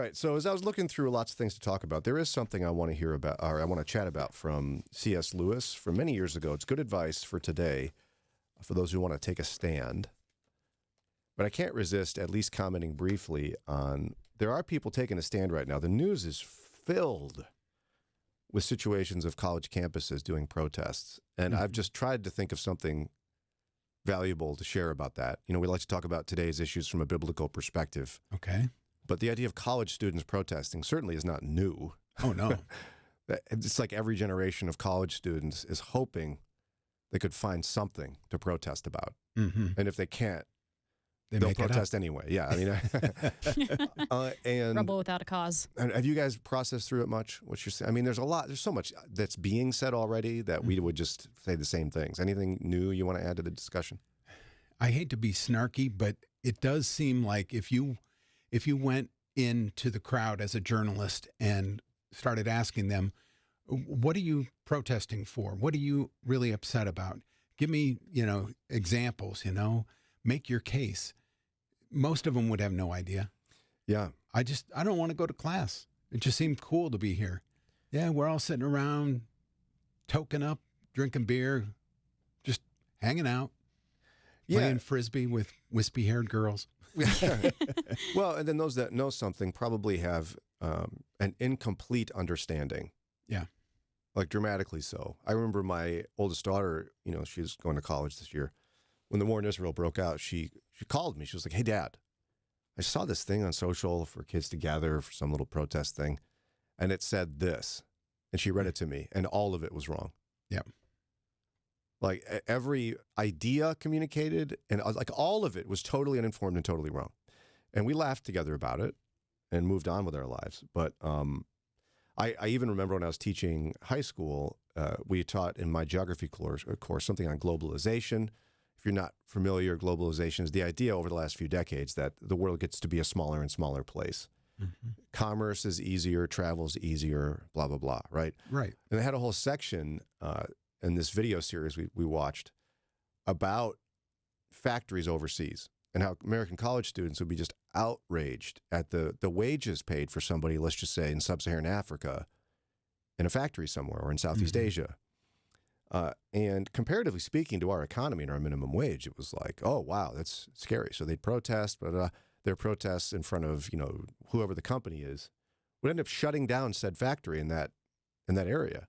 right. So as I was looking through lots of things to talk about, there is something I want to hear about, or I want to chat about from C.S. Lewis from many years ago. It's good advice for today, for those who want to take a stand. But I can't resist at least commenting briefly on, there are people taking a stand right now. The news is filled with situations of college campuses doing protests. And I've just tried to think of something valuable to share about that. You know, we like to talk about today's issues from a biblical perspective. Okay. But the idea of college students protesting certainly is not new. Oh, no. It's like every generation of college students is hoping they could find something to protest about. And if they can't, they'll protest anyway. Yeah, I mean, and Rebel without a cause. And have you guys processed through it much? What you're saying? I mean, there's so much that's being said already that we would just say the same things. Anything new you want to add to the discussion? I hate to be snarky, but it does seem like if you went into the crowd as a journalist and started asking them, what are you protesting for? What are you really upset about? Give me, examples, make your case. Most of them would have no idea. Yeah. I don't want to go to class. It just seemed cool to be here. Yeah, we're all sitting around, toking up, drinking beer, just hanging out, playing Frisbee with wispy-haired girls. Well, and then those that know something probably have an incomplete understanding. Yeah. Like dramatically so. I remember my oldest daughter, she's going to college this year. When the war in Israel broke out, she called me. She was like, "Hey, Dad, I saw this thing on social for kids to gather for some little protest thing, and it said this." And she read it to me, and all of it was wrong. Yeah. Like every idea communicated, and like all of it was totally uninformed and totally wrong. And we laughed together about it and moved on with our lives. But I even remember when I was teaching high school, we taught in my geography course something on globalization. If you're not familiar, globalization is the idea over the last few decades that the world gets to be a smaller and smaller place. Commerce is easier, travel is easier, blah, blah, blah, right? Right. And they had a whole section in this video series we watched about factories overseas and how American college students would be just outraged at the wages paid for somebody, let's just say in sub-Saharan Africa, in a factory somewhere or in Southeast Asia. And comparatively speaking to our economy and our minimum wage, it was like, oh, wow, that's scary. So they'd protest, but their protests in front of, whoever the company is would end up shutting down said factory in that area,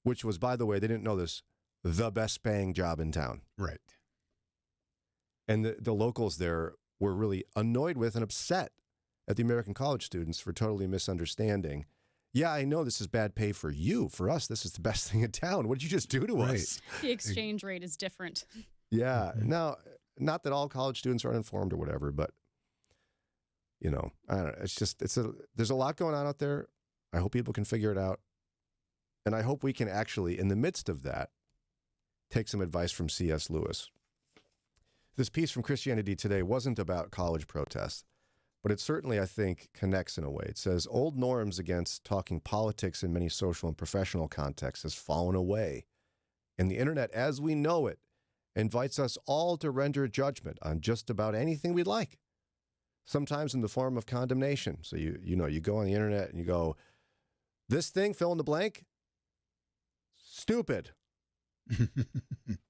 which was, by the way, they didn't know this, the best paying job in town. Right. And the locals there were really annoyed with and upset at the American college students for totally misunderstanding. Yeah, I know this is bad pay for you. For us, this is the best thing in town. What did you just do to us? The exchange rate is different. Yeah. Now, not that all college students are uninformed or whatever, but, I don't know. It's just, there's a lot going on out there. I hope people can figure it out. And I hope we can actually, in the midst of that, take some advice from C.S. Lewis. This piece from Christianity Today wasn't about college protests, but it certainly, I think, connects in a way. It says, old norms against talking politics in many social and professional contexts has fallen away. And the internet, as we know it, invites us all to render judgment on just about anything we'd like, sometimes in the form of condemnation. So, you go on the internet and you go, this thing, fill in the blank, stupid.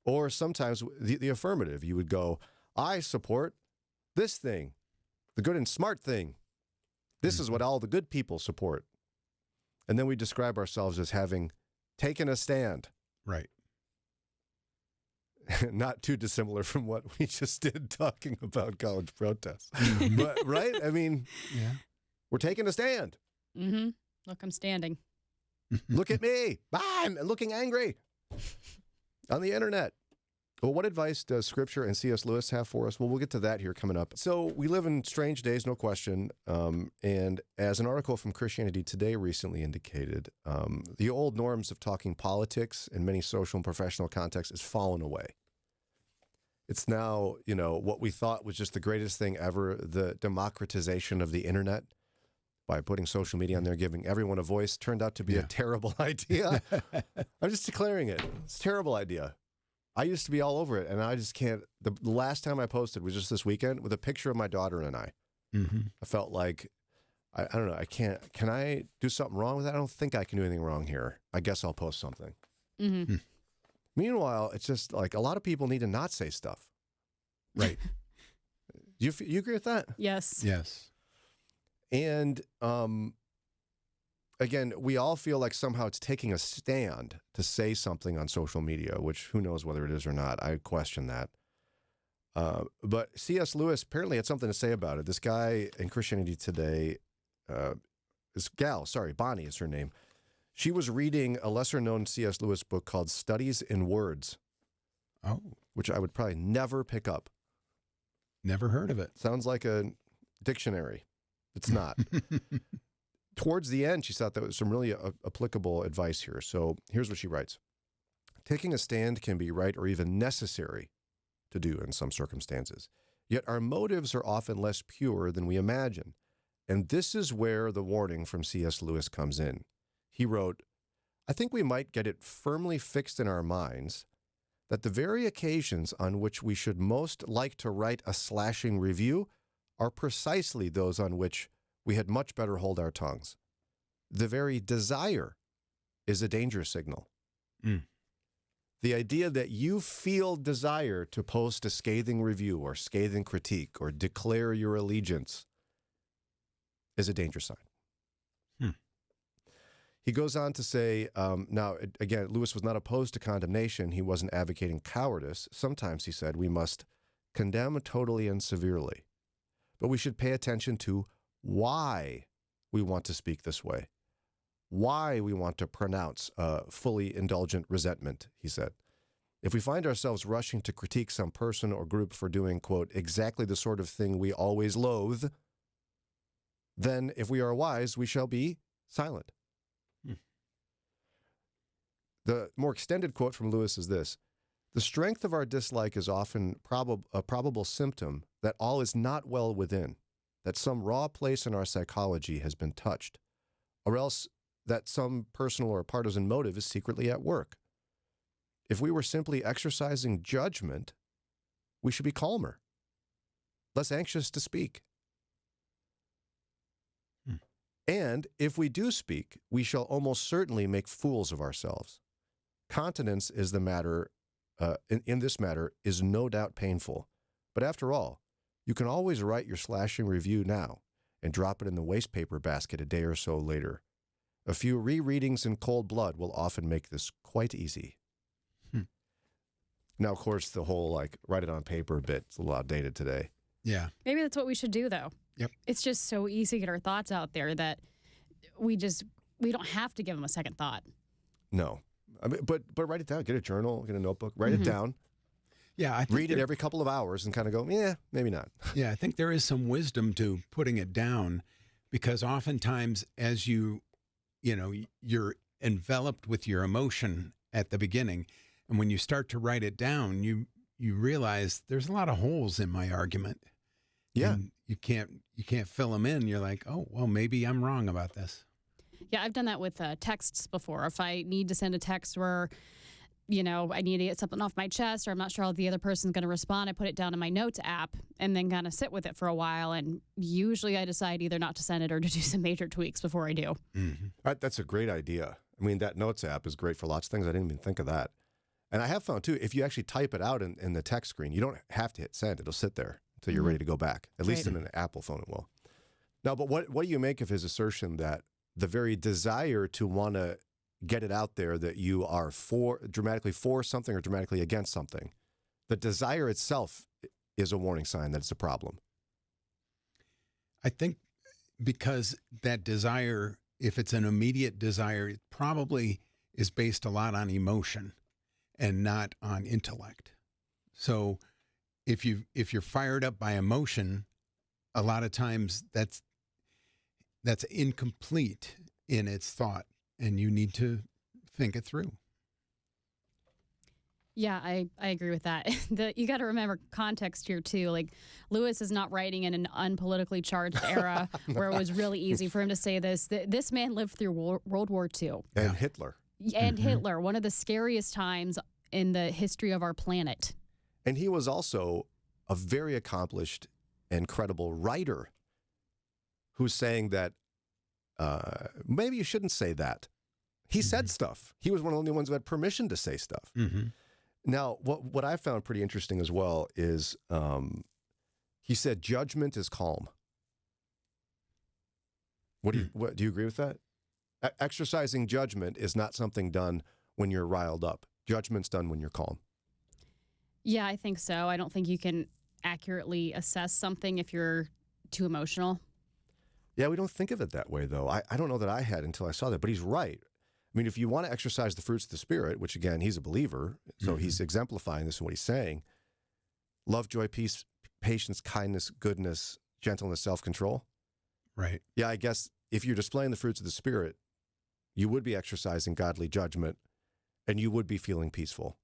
Or sometimes the affirmative, you would go, I support this thing, the good and smart thing. This is what all the good people support. And then we describe ourselves as having taken a stand. Right. Not too dissimilar from what we just did talking about college protests. But, right? I mean, we're taking a stand. Look, I'm standing. Look at me. I'm looking angry on the internet. Well, what advice does Scripture and C.S. Lewis have for us? Well, we'll get to that here coming up. So we live in strange days, no question. And as an article from Christianity Today recently indicated, the old norms of talking politics in many social and professional contexts has fallen away. It's now, what we thought was just the greatest thing ever, the democratization of the internet by putting social media on there, giving everyone a voice, turned out to be a terrible idea. I'm just declaring it. It's a terrible idea. I used to be all over it, and I just can't. The last time I posted was just this weekend with a picture of my daughter and I. I felt like I don't know. I can't. Can I do something wrong with that? I don't think I can do anything wrong here. I guess I'll post something. Mm-hmm. Meanwhile, it's just like a lot of people need to not say stuff. Right. You agree with that? Yes. Yes. And again, we all feel like somehow it's taking a stand to say something on social media, which who knows whether it is or not. I question that. But C.S. Lewis apparently had something to say about it. This guy in Christianity Today, Bonnie is her name. She was reading a lesser-known C.S. Lewis book called Studies in Words. Oh. Which I would probably never pick up. Never heard of it. Sounds like a dictionary. It's not. Towards the end, she thought there was some really applicable advice here. So here's what she writes. Taking a stand can be right or even necessary to do in some circumstances. Yet our motives are often less pure than we imagine. And this is where the warning from C.S. Lewis comes in. He wrote, I think we might get it firmly fixed in our minds that the very occasions on which we should most like to write a slashing review are precisely those on which we had much better hold our tongues. The very desire is a danger signal. Mm. The idea that you feel desire to post a scathing review or scathing critique or declare your allegiance is a danger sign. Hmm. He goes on to say, now, again, Lewis was not opposed to condemnation. He wasn't advocating cowardice. Sometimes, he said, we must condemn totally and severely. But we should pay attention to why we want to speak this way, why we want to pronounce fully indulgent resentment, he said. If we find ourselves rushing to critique some person or group for doing, quote, exactly the sort of thing we always loathe, then if we are wise, we shall be silent. The more extended quote from Lewis is this: the strength of our dislike is often a probable symptom that all is not well within, that some raw place in our psychology has been touched, or else that some personal or partisan motive is secretly at work. If we were simply exercising judgment, we should be calmer, less anxious to speak. And if we do speak, we shall almost certainly make fools of ourselves. Continence is the matter, in this matter, is no doubt painful. But after all, you can always write your slashing review now and drop it in the wastepaper basket a day or so later. A few rereadings in cold blood will often make this quite easy. Now, of course, the whole, write it on paper bit is a little outdated today. Yeah. Maybe that's what we should do, though. Yep. It's just so easy to get our thoughts out there that we don't have to give them a second thought. No. I mean, but write it down. Get a journal, get a notebook, write it down. Yeah, I think read it every couple of hours and kind of go, yeah, maybe not. Yeah, I think there is some wisdom to putting it down, because oftentimes as you're enveloped with your emotion at the beginning, and when you start to write it down, you realize there's a lot of holes in my argument. Yeah. And you can't fill them in. You're like, oh, well, maybe I'm wrong about this. Yeah, I've done that with texts before. If I need to send a text where, I need to get something off my chest, or I'm not sure how the other person's going to respond, I put it down in my notes app and then kind of sit with it for a while. And usually I decide either not to send it or to do some major tweaks before I do. Mm-hmm. That's a great idea. I mean, that notes app is great for lots of things. I didn't even think of that. And I have found, too, if you actually type it out in the text screen, you don't have to hit send. It'll sit there until you're ready to go back. At least in an Apple phone it will. Now, but what do you make of his assertion that the very desire to want to get it out there that you are dramatically for something or dramatically against something, the desire itself is a warning sign that it's a problem? I think because that desire, if it's an immediate desire, it probably is based a lot on emotion and not on intellect. So if you're fired up by emotion, a lot of times that's incomplete in its thought, and you need to think it through. Yeah, I agree with that. You got to remember context here, too. Like, Lewis is not writing in an unpolitically charged era where it was really easy for him to say this. This man lived through World War II. And Hitler. And Hitler, one of the scariest times in the history of our planet. And he was also a very accomplished and credible writer who's saying that maybe you shouldn't say that. He said stuff. He was one of the only ones who had permission to say stuff. Mm-hmm. Now, what I found pretty interesting as well is he said judgment is calm. Do you agree with that? Exercising judgment is not something done when you're riled up. Judgment's done when you're calm. Yeah, I think so. I don't think you can accurately assess something if you're too emotional. Yeah, we don't think of it that way, though. I don't know that I had until I saw that, but he's right. I mean, if you want to exercise the fruits of the Spirit, which, again, he's a believer, so he's exemplifying this in what he's saying, love, joy, peace, patience, kindness, goodness, gentleness, self-control. Right. Yeah, I guess if you're displaying the fruits of the Spirit, you would be exercising godly judgment, and you would be feeling peaceful.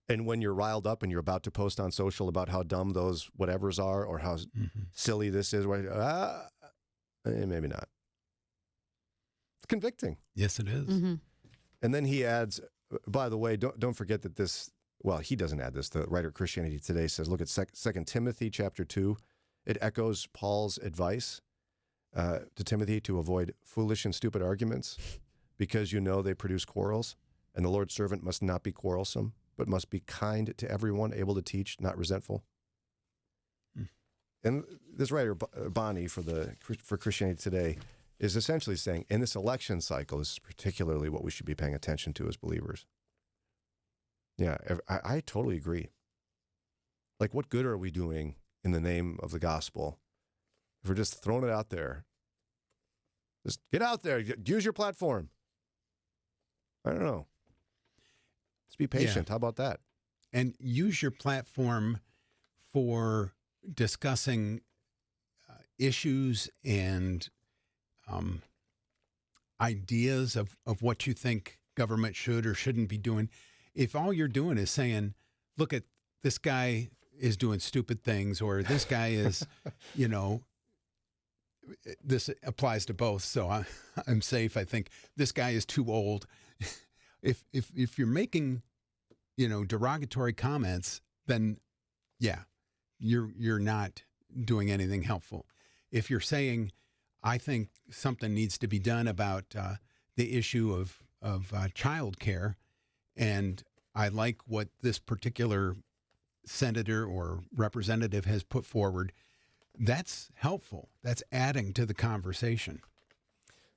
And when you're riled up and you're about to post on social about how dumb those whatevers are or how silly this is, maybe not. It's convicting. Yes, it is. Mm-hmm. And then he adds, by the way, don't forget that this, well, he doesn't add this. The writer of Christianity Today says, look at 2 Timothy chapter 2. It echoes Paul's advice to Timothy to avoid foolish and stupid arguments because you know they produce quarrels. And the Lord's servant must not be quarrelsome, but must be kind to everyone, able to teach, not resentful. And this writer, Bonnie, for Christianity Today, is essentially saying, in this election cycle, this is particularly what we should be paying attention to as believers. Yeah, I totally agree. Like, what good are we doing in the name of the gospel if we're just throwing it out there? Just get out there, use your platform. I don't know. Let's be patient. Yeah. How about that? And use your platform for discussing issues and ideas of what you think government should or shouldn't be doing. If all you're doing is saying, look at this guy is doing stupid things, or this guy is, this applies to both, so I'm safe. I think this guy is too old. If you're making, derogatory comments, then yeah, you're not doing anything helpful. If you're saying, I think something needs to be done about the issue of child care, and I like what this particular senator or representative has put forward, that's helpful. That's adding to the conversation.